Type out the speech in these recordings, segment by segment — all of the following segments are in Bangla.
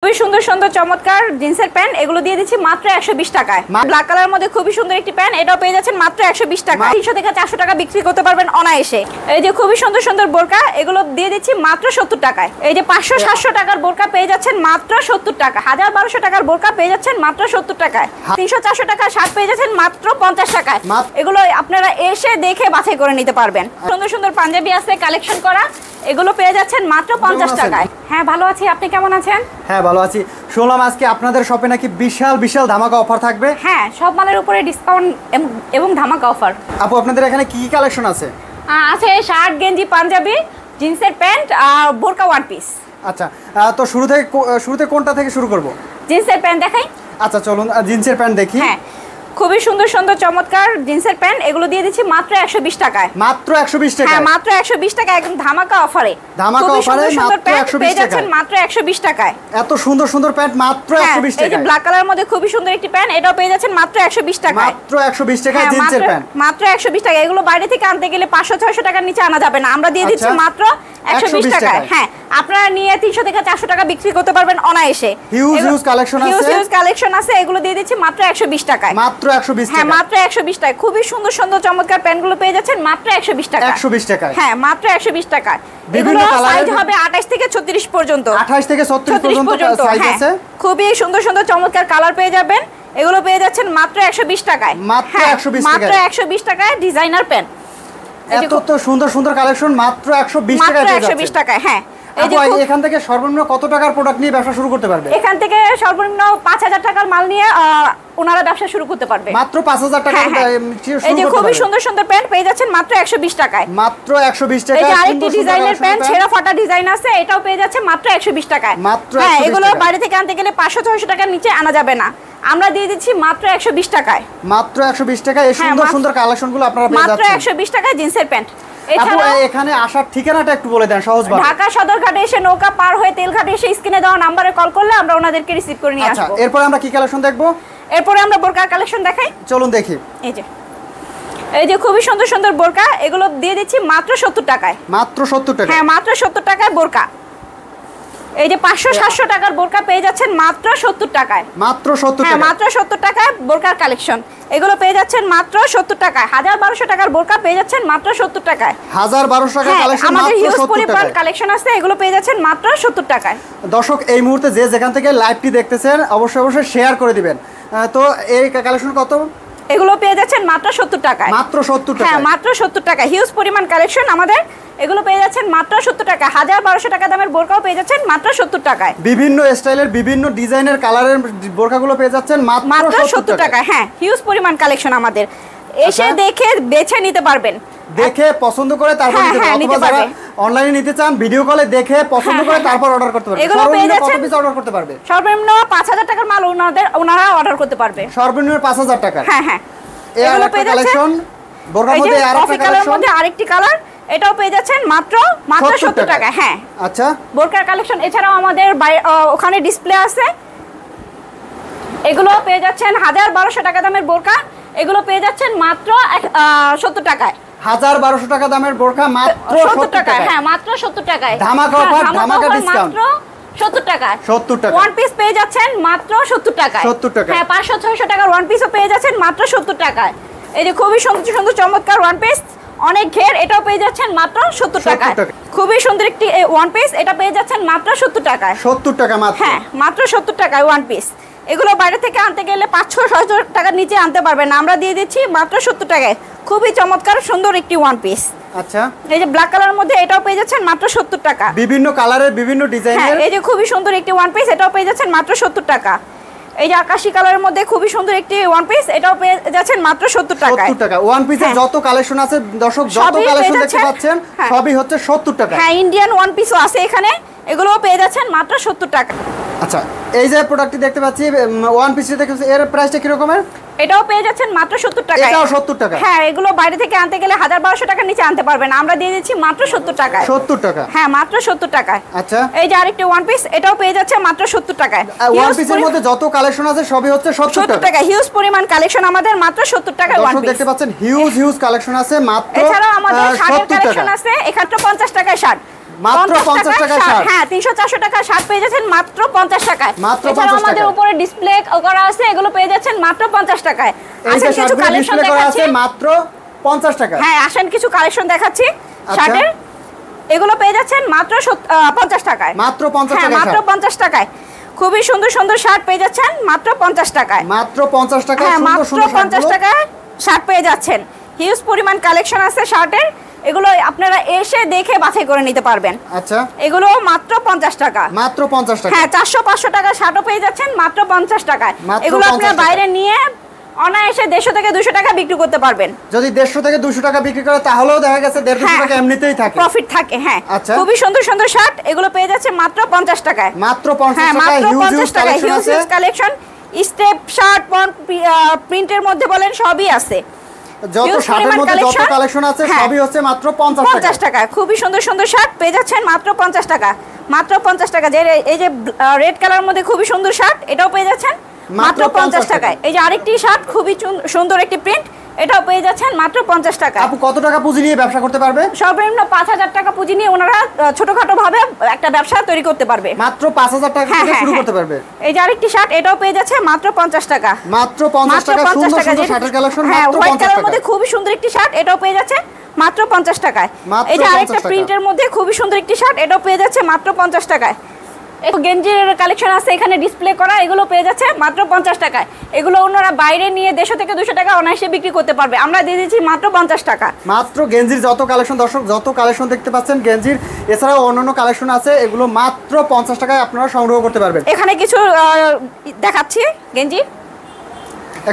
খুবই সুন্দর সুন্দর চমৎকার জিন্সের প্যান্ট, এগুলো দিয়ে দিচ্ছি মাত্র 120 টাকায়। ব্ল্যাক কালারের মধ্যে খুবই সুন্দর একটি প্যান্ট, এটাও পেয়ে যাচ্ছেন মাত্র 120 টাকা। 300 থেকে 400 টাকা বিক্রি করতে পারবেন অনায়াসে। এই যে খুবই সুন্দর সুন্দর বোরকা, এগুলো দিয়ে দিচ্ছি মাত্র 70 টাকায়। এই যে 500-700 টাকার বোরকা পেয়ে যাচ্ছেন মাত্র 70 টাকা। 1000-1200 টাকার বোরকা পেয়ে যাচ্ছেন মাত্র 70 টাকায়। 300-400 টাকার শার্ট পেয়ে যাচ্ছেন মাত্র 50 টাকায়। এগুলো আপনারা এসে দেখে বাছাই করে নিতে পারবেন। সুন্দর সুন্দর পাঞ্জাবি আছে কালেকশন করা, এগুলো পেয়ে যাচ্ছেন মাত্র 50 টাকায়। হ্যাঁ ভালো আছি, আপনি কেমন আছেন? হ্যাঁ ভালো আছি। শুনলাম আজকে আপনাদের শপে নাকি বিশাল বিশাল ধামাকা অফার থাকবে। হ্যাঁ, সব মালের উপরে ডিসকাউন্ট এবং ধামাকা অফার। আপু আপনাদের এখানে কি কি কালেকশন আছে? আছে শার্ট, গেঞ্জি, পাঞ্জাবি, জিন্সের প্যান্ট আর বোরকা ওয়ান পিস। আচ্ছা, তো শুরুতে কোনটা থেকে শুরু করব? জিন্সের প্যান্ট দেখাই। আচ্ছা চলুন জিন্সের প্যান্ট দেখি। হ্যাঁ, খুবই সুন্দর সুন্দর চমৎকার জিন্সের প্যান্ট, এগুলো দিয়ে দিচ্ছি মাত্র 120 টাকায়। মাত্র 120 টাকা? হ্যাঁ, মাত্র 120 টাকা, একদম ধামাকা অফারে। ধামাকা অফারে মাত্র 120 টাকা মাত্র 120 টাকায়। এত সুন্দর সুন্দর প্যান্ট মাত্র 120 টাকা। এই যে ব্ল্যাক কালারের মধ্যে খুবই সুন্দর একটি প্যান্ট, এটাও পেয়ে যাচ্ছেন মাত্র 120 টাকায়। মাত্র 120 টাকা জিন্সের প্যান্ট, মাত্র 120 টাকা। এগুলো বাইরে থেকে আনতে গেলে 500-600 টাকার নিচে আনা যাবে না, আমরা দিয়ে দিচ্ছি মাত্র 120 টাকায়। হ্যাঁ, আপনারা নিয়ে 300 থেকে 400 টাকা বিক্রি করতে পারবেন অনায়াসে। হিউজ কালেকশন আছে, হিউজ কালেকশন আছে, এগুলো দিয়ে দিচ্ছি মাত্র 120 টাকায়। মাত্র 120 টাকা? হ্যাঁ, মাত্র 120 টাকায়। খুবই সুন্দর সুন্দর চমৎকার প্যান্টগুলো পেয়ে যাচ্ছেন মাত্র 120 টাকা। 120 টাকা? হ্যাঁ, মাত্র 120 টাকা। বিভিন্ন সাইজ হবে 28 থেকে 36 পর্যন্ত। 28 থেকে 36 পর্যন্ত সাইজ আছে। খুবই সুন্দর সুন্দর চমৎকার কালার পেয়ে যাবেন, এগুলো পেয়ে যাচ্ছেন মাত্র 120 টাকায়। মাত্র 120 টাকা? মাত্র 120 টাকায় ডিজাইনার প্যান্ট। এত তো সুন্দর সুন্দর কালেকশন মাত্র 120 টাকায় পেয়ে যাচ্ছে। 120 টাকায়। হ্যাঁ, এখান থেকে সর্বনিম্ন কত টাকার প্রোডাক্ট নিয়ে ব্যবসা শুরু করতে পারবে? এখান থেকে সর্বনিম্ন 5000 টাকার মাল নিয়ে ওনারা ব্যবসা শুরু করতে পারবে। মাত্র 5000 টাকা? এই যে খুবই সুন্দর সুন্দর প্যান্ট পেয়ে যাচ্ছেন মাত্র 120 টাকায়। মাত্র 120 টাকা। এই যে আরেকটি ডিজাইনের প্যান্ট, ছেঁড়া ফাটা ডিজাইন আছে, এটাও পেয়ে যাচ্ছে মাত্র 120 টাকায়। মাত্র 120 টাকা। এগুলো বাইরে থেকে আনতে গেলে 500-600 টাকার নিচে আনা যাবে না, আমরা দিয়ে দিচ্ছি মাত্র 120 টাকায়। মাত্র 120 টাকা এই সুন্দর সুন্দর কালেকশনগুলো আপনারা পেয়ে যাচ্ছেন মাত্র 120 টাকায় জিন্সের প্যান্ট। এখানে আসার ঠিকানাটা একটু বলে দেন সহজভাবে। ঢাকা সদরঘাটে এসে নৌকা পার হয়ে তেলঘাটে এসে স্ক্রিনে দেওয়া নম্বরে কল করলে আমরা ওনাদেরকে রিসিভ করে নিয়ে আসবো। আচ্ছা, এরপর আমরা কি কালেকশন দেখবো? এরপরে আমরা বোরকার কালেকশন দেখাই, চলুন দেখি। এই যে খুবই সুন্দর সুন্দর বোরকা, এগুলো দিয়ে দিচ্ছি মাত্র 70 টাকায়। মাত্র 70 টাকা? হ্যাঁ, মাত্র 70 টাকায় বোরকা। এই যে 500-700 টাকার বোরকা পেয়ে যাচ্ছেন মাত্র 70 টাকায়। মাত্র 70 টাকা? হ্যাঁ, মাত্র 70 টাকায় বোরকার কালেকশন, এগুলো পেয়ে যাচ্ছেন মাত্র 70 টাকায়। 1000-1200 টাকার বোরকা পেয়ে যাচ্ছেন মাত্র 70 টাকায়। 1000-1200 টাকার কালেকশন মাত্র 70 টাকায়। কালেকশন আছে, এগুলো পেয়ে যাচ্ছেন মাত্র 70 টাকায়। দর্শক এই মুহূর্তে যে যেখান থেকে লাইভটি দেখতেছেন অবশ্যই শেয়ার করে দিবেন। তো এই কালেকশন কত? এগুলো পেয়ে যাচ্ছেন মাত্র 70 টাকায়। মাত্র 70 টাকা? হ্যাঁ, মাত্র 70 টাকা। হিউজ পরিমাণ কালেকশন আমাদের, এগুলো পেয়ে যাচ্ছেন মাত্র 70 টাকা। 1000-1200 টাকা দামের বোরকাও পেয়ে যাচ্ছেন মাত্র 70 টাকায়। বিভিন্ন স্টাইলের বিভিন্ন ডিজাইনের কালারের বোরকাগুলো পেয়ে যাচ্ছেন মাত্র 70 টাকা। হ্যাঁ, হিউজ পরিমাণ কালেকশন আমাদের, এসে দেখে বেছে নিতে পারবেন। দেখে পছন্দ করে তারপর নিতে পারবেন, অথবা যারা অনলাইনে নিতে চান ভিডিও কলে দেখে পছন্দ করে তারপর অর্ডার করতে পারবেন। এগুলো পেয়ে যাচ্ছেন কত পিস অর্ডার করতে পারবে? সর্বনিম্ন 5000 টাকার মাল ওনারা অর্ডার করতে পারবে। সর্বনিম্ন 5000 টাকা? হ্যাঁ হ্যাঁ, এগুলো পেয়ে যাচ্ছেন বোরকার মধ্যে আরেকটা কালেকশন, মধ্যে আরেকটি কালার, এটাও পেয়ে যাচ্ছেন মাত্র 70 টাকা। হ্যাঁ, আচ্ছা, বোরকার কালেকশন। এছাড়াও আমাদের ওখানে ডিসপ্লে আছে, এগুলো পেয়ে যাচ্ছেন 1000-1200 টাকা দামের বোরকা, এগুলো পেয়ে যাচ্ছেন মাত্র 70 টাকায়। 1000-1200 টাকা দামের বোরকা মাত্র 70 টাকায়? হ্যাঁ, মাত্র 70 টাকায়। ধামাকা অফার, ধামাকা ডিসকাউন্ট। মাত্র 70 টাকায়। 70 টাকা ওয়ান পিস পেয়ে যাচ্ছেন মাত্র 70 টাকায়। 70 টাকা? হ্যাঁ, 500-600 টাকার ওয়ান পিসও পেয়ে যাচ্ছেন মাত্র 70 টাকায়। এই যে খুবই সুন্দর সুন্দর চমৎকার ওয়ান পিস, অনেক ঘের, এটাও পেয়ে যাচ্ছেন মাত্র 70 টাকায়। খুবই সুন্দর একটি ওয়ান পিস, এটা পেয়ে যাচ্ছেন মাত্র 70 টাকায়। 70 টাকা মাত্র? হ্যাঁ, মাত্র 70 টাকায় ওয়ান পিস। এগুলো বাইরে থেকে আনতে গেলে 500-600 টাকার নিচে আনতে পারবেন না, আমরা দিয়ে দিচ্ছি মাত্র 70 টাকায়। খুবই চমৎকার সুন্দর একটি ওয়ান পিস। আচ্ছা, এই যে ব্ল্যাক কালারের মধ্যে, এটাও পেয়ে যাচ্ছেন মাত্র 70 টাকা। বিভিন্ন কালারের বিভিন্ন ডিজাইনের। এই যে খুবই সুন্দর একটি ওয়ান পিস, এটাও পেয়ে যাচ্ছেন মাত্র 70 টাকা। এই যে আকাশী কালারের মধ্যে খুবই সুন্দর একটি ওয়ান পিস, এটাও পেয়ে যাচ্ছেন মাত্র 70 টাকা। 70 টাকা ওয়ান পিসের যত কালেকশন আছে দর্শক, যত কালেকশন দেখতে পাচ্ছেন সবই হচ্ছে 70 টাকা। হ্যাঁ, ইন্ডিয়ান ওয়ান পিসও আছে এখানে, এগুলোও পেয়ে যাচ্ছেন মাত্র 70 টাকা। আচ্ছা, এই যে প্রোডাক্টটি দেখতে পাচ্ছি ওয়ান পিসটি দেখতে পাচ্ছি, এর প্রাইসটা কি রকমের? এটাও পেয়ে যাচ্ছেন মাত্র 70 টাকা। এটাও 70 টাকা? হ্যাঁ, এগুলো বাইরে থেকে আনতে গেলে 1000-1200 টাকার নিচে আনতে পারবেন, আমরা দিয়ে দিচ্ছি মাত্র 70 টাকায়। 70 টাকা? হ্যাঁ, মাত্র 70 টাকায়। আচ্ছা, এই যে আরেকটি ওয়ান পিস, এটাও পেয়ে যাচ্ছে মাত্র 70 টাকায়। ওয়ান পিসের মধ্যে যত কালেকশন আছে সবই হচ্ছে 70 টাকা। হিউজ পরিমাণ কালেকশন আমাদের, মাত্র 70 টাকায় ওয়ান পিস। দেখতে পাচ্ছেন হিউজ কালেকশন আছে মাত্র। এছাড়াও আমাদের শার্টের কালেকশন আছে, এখানে 50 টাকায় শার্ট, মাত্র 50 টাকায় শার্ট। হ্যাঁ 300-400 টাকা শার্ট পেয়ে যাচ্ছেন মাত্র 50 টাকায়। মাত্র 50 এছাড়াও আমাদের টাকায়। উপরে ডিসপ্লে করা আছে, এগুলো পেয়ে যাচ্ছেন মাত্র 50 টাকায়। এই যে শার্টগুলো ডিসপ্লে করা আছে মাত্র 50 টাকায়। হ্যাঁ আসেন কিছু কালেকশন দেখাচ্ছি শার্টের। এগুলো পেয়ে যাচ্ছেন মাত্র 50 টাকায়। মাত্র 50 টাকায়। মাত্র 50 টাকায় খুবই সুন্দর সুন্দর শার্ট পেয়ে যাচ্ছেন মাত্র 50 টাকায়। মাত্র 50 টাকায় সুন্দর মাত্র সুন্দর 50 টাকায় শার্ট পেয়ে যাচ্ছেন। হিউজ পরিমাণ কালেকশন আছে শার্টের, এগুলো আপনারা এসে দেখে বাছাই করে নিতে পারবেন। আচ্ছা এগুলো মাত্র 50 টাকা। মাত্র 50 টাকা। হ্যাঁ 400-500 টাকা শার্টও পেয়ে যাচ্ছেন মাত্র 50 টাকায়। এগুলো আপনারা বাইরে নিয়ে অনায়াসে 150 থেকে 200 টাকা বিক্রি করতে পারবেন। যদি 150 থেকে 200 টাকা বিক্রি করে তাহলেও দেখা গেছে 150 টাকা এমনিতেই থাকে, প্রফিট থাকে। হ্যাঁ আচ্ছা খুবই সুন্দর সুন্দর শার্ট, এগুলো পেয়ে যাচ্ছে মাত্র 50 টাকায়। মাত্র 50 হ্যাঁ টাকায় মাত্র হিউজ 50 টাকায় কালেকশন আছে। হিউজ কালেকশন, স্টেপ শার্ট প্রিন্টের মধ্যে বলেন সবই আছে। যত শার্টের মধ্যে যত কালেকশন আছে সবই হচ্ছে মাত্র 50 টাকা। খুবই সুন্দর সুন্দর শার্ট পেয়ে যাচ্ছেন মাত্র 50 টাকা। মাত্র 50 টাকা। যে এই যে রেড কালার মধ্যে খুবই সুন্দর শার্ট, এটাও পেয়ে যাচ্ছেন মাত্র 50 টাকায়। এই যে আরেকটি শার্ট খুবই সুন্দর একটি প্রিন্ট, এটাও পেয়ে যাচ্ছেন মাত্র 50 টাকা। আপু কত টাকা পুঁজি নিয়ে ব্যবসা করতে পারবে? সর্বনিম্ন 5000 টাকা পুঁজি নিয়ে ওনারা ছোটখাটো ভাবে একটা ব্যবসা তৈরি করতে পারবে। মাত্র 5000 টাকা থেকে শুরু করতে পারবে। এই যে আরেকটি শার্ট, এটাও পেয়ে যাচ্ছে মাত্র 50 টাকা। মাত্র 50 টাকা। সুন্দর সুন্দর শার্টের কালেকশন মাত্র 50 টাকা। এর মধ্যে খুবই সুন্দর একটি শার্ট, এটাও পেয়ে যাচ্ছে মাত্র 50 টাকায়। এই যে আরেকটা প্রিন্টের মধ্যে খুবই সুন্দর একটি শার্ট, এটাও পেয়ে যাচ্ছে মাত্র 50 টাকায়। গেঞ্জির কালেকশন আছে এখানে ডিসপ্লে করা, এগুলো পেয়ে যাচ্ছে মাত্র 50 টাকায়। এগুলো ওনারা বাইরে নিয়ে 150 থেকে 200 টাকা অনায়াসে বিক্রি করতে পারবে, আমরা দিয়ে দিচ্ছি মাত্র 50 টাকা। মাত্র গেঞ্জির যত কালেকশন, দর্শক যত কালেকশন দেখতে পাচ্ছেন গেঞ্জির, এছাড়াও অন্যান্য কালেকশন আছে, এগুলো মাত্র 50 টাকায় আপনারা সংগ্রহ করতে পারবেন। এখানে কিছু দেখাচ্ছি গেঞ্জি,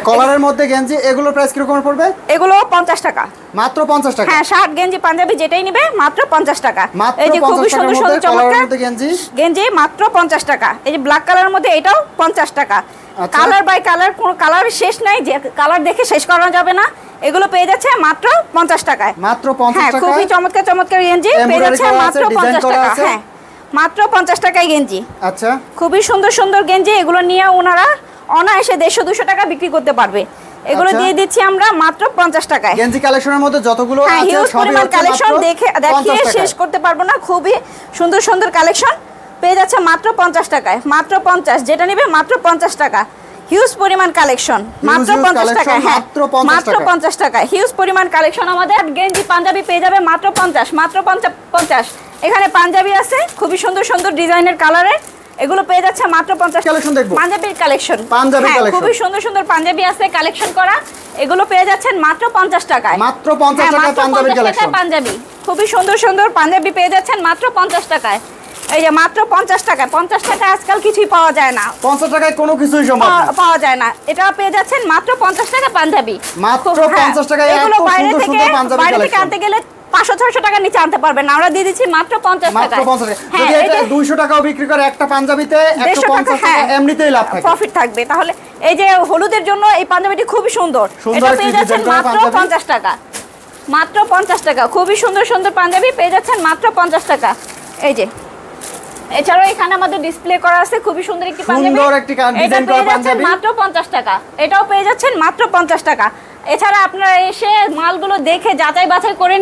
কলারের মধ্যে গেঞ্জি, এগুলোর প্রাইস কিরকম পড়বে? এগুলো 50 টাকা। মাত্র 50 টাকা। হ্যাঁ শার্ট গেঞ্জি পাঞ্জাবি যেটাই নেবে মাত্র 50 টাকা। এই যে খুবই সুন্দর সুন্দর চমৎকার গেঞ্জি মাত্র 50 টাকা। এই যে ব্ল্যাক কালারের মধ্যে এটাও 50 টাকা। কালার বাই কালার, কোন কালার শেষ নাই, যে কালার দেখে শেষ করা যাবে না। এগুলো পেয়ে যাচ্ছে মাত্র 50 টাকায়। মাত্র 50 টাকা। খুবই চমৎকার চমৎকার গেঞ্জি পেয়ে যাচ্ছে মাত্র 50 টাকা। হ্যাঁ মাত্র 50 টাকায় গেঞ্জি। আচ্ছা খুবই সুন্দর সুন্দর গেঞ্জি, এগুলো নিয়ে ওনারা অনায়াসে 150-200 টাকা বিক্রি করতে পারবে। এগুলো দিয়ে দিচ্ছি আমরা মাত্র 50 টাকায়। গেঞ্জি কালেকশনের মধ্যে যতগুলো আছে সবই হচ্ছে কালেকশন দেখিয়ে শেষ করতে পারবো না, খুবই সুন্দর সুন্দর কালেকশন পেয়ে যাচ্ছে মাত্র 50 টাকায়। মাত্র 50, যেটা নেবে মাত্র 50 টাকা। হিউজ পরিমাণ কালেকশন মাত্র 50 টাকা। হ্যাঁ মাত্র 50 টাকা। হিউজ পরিমাণ কালেকশন আমাদের। গেঞ্জি পাঞ্জাবি পেয়ে যাবে মাত্র 50, মাত্র 50। এখানে পাঞ্জাবি আছে খুবই সুন্দর সুন্দর ডিজাইনের কালারের, এগুলো পেয়ে যাচ্ছে মাত্র 50 কালেকশন দেখবো। পাঞ্জাবির কালেকশন, পাঞ্জাবি কালেকশন খুবই সুন্দর সুন্দর পাঞ্জাবি আছে কালেকশন করা, এগুলো পেয়ে যাচ্ছেন মাত্র 50 টাকায়। মাত্র 50 টাকায় পাঞ্জাবি কালেকশন। পাঞ্জাবি খুবই সুন্দর সুন্দর পাঞ্জাবি পেয়ে যাচ্ছেন মাত্র 50 টাকায়। এই যে মাত্র 50 টাকায়। 50 টাকায় আজকাল কিছুই পাওয়া যায় না, 50 টাকায় কোনো কিছুই সম্ভব না, পাওয়া যায় না। এটা পেয়ে যাচ্ছেন মাত্র 50 টাকা পাঞ্জাবি। মাত্র 50 টাকায় এগুলো এত বাইরে সুন্দর সুন্দর পাঞ্জাবি থেকে কালেকশন আনতে গেলে 500-600 টাকা নিচে আনতে পারবেন না, আমরা দিয়ে দিচ্ছি মাত্র 50 টাকা। মাত্র 50 টাকা। যদি এটা 200 টাকাও বিক্রি করে একটা পাঞ্জাবিতে 150 টাকা এমনিতেই লাভ থাকে, প্রফিট থাকবে। তাহলে এই যে হলুদের জন্য এই পাঞ্জাবিটি খুবই সুন্দর, এটা পেয়ে যাচ্ছেন মাত্র 50 টাকা। মাত্র 50 টাকা। খুবই সুন্দর সুন্দর পাঞ্জাবি পেয়ে যাচ্ছেন মাত্র 50 টাকা। এই যে এছাড়াও এখানে আমাদের ডিসপ্লে করা আছে খুবই সুন্দর একটি পাঞ্জাবি, সুন্দর একটি ডিজাইন করা পাঞ্জাবি মাত্র 50 টাকা। এটাও পেয়ে যাচ্ছেন মাত্র 50 টাকা। এছাড়া আপনারা এসে মালগুলো দেখে যাচাই বাছাই করে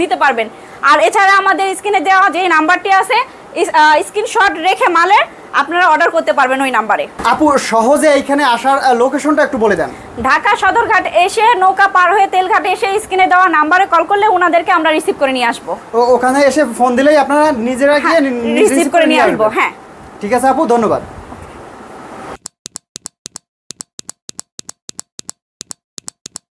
নিতে পারবেন। আর এছাড়া আমাদের স্ক্রিনে দেওয়া যে নাম্বারটি আছে, স্ক্রিনশট রেখে মালের আপনারা অর্ডার করতে পারবেন ওই নাম্বারে। আপু সহজে এইখানে আসার লোকেশনটা একটু বলে দেন। ঢাকা সদরঘাট এসে নৌকা পার হয়ে তেলঘাটে এসে স্ক্রিনে দেওয়া নাম্বারে কল করলে ওনাদেরকে আমরা রিসিভ করে নিয়ে আসবো। ওখানে এসে ফোন দিলেই আপনারা নিজেরা গিয়ে রিসিভ করে নিয়ে আসবো। হ্যাঁ ঠিক আছে আপু, ধন্যবাদ।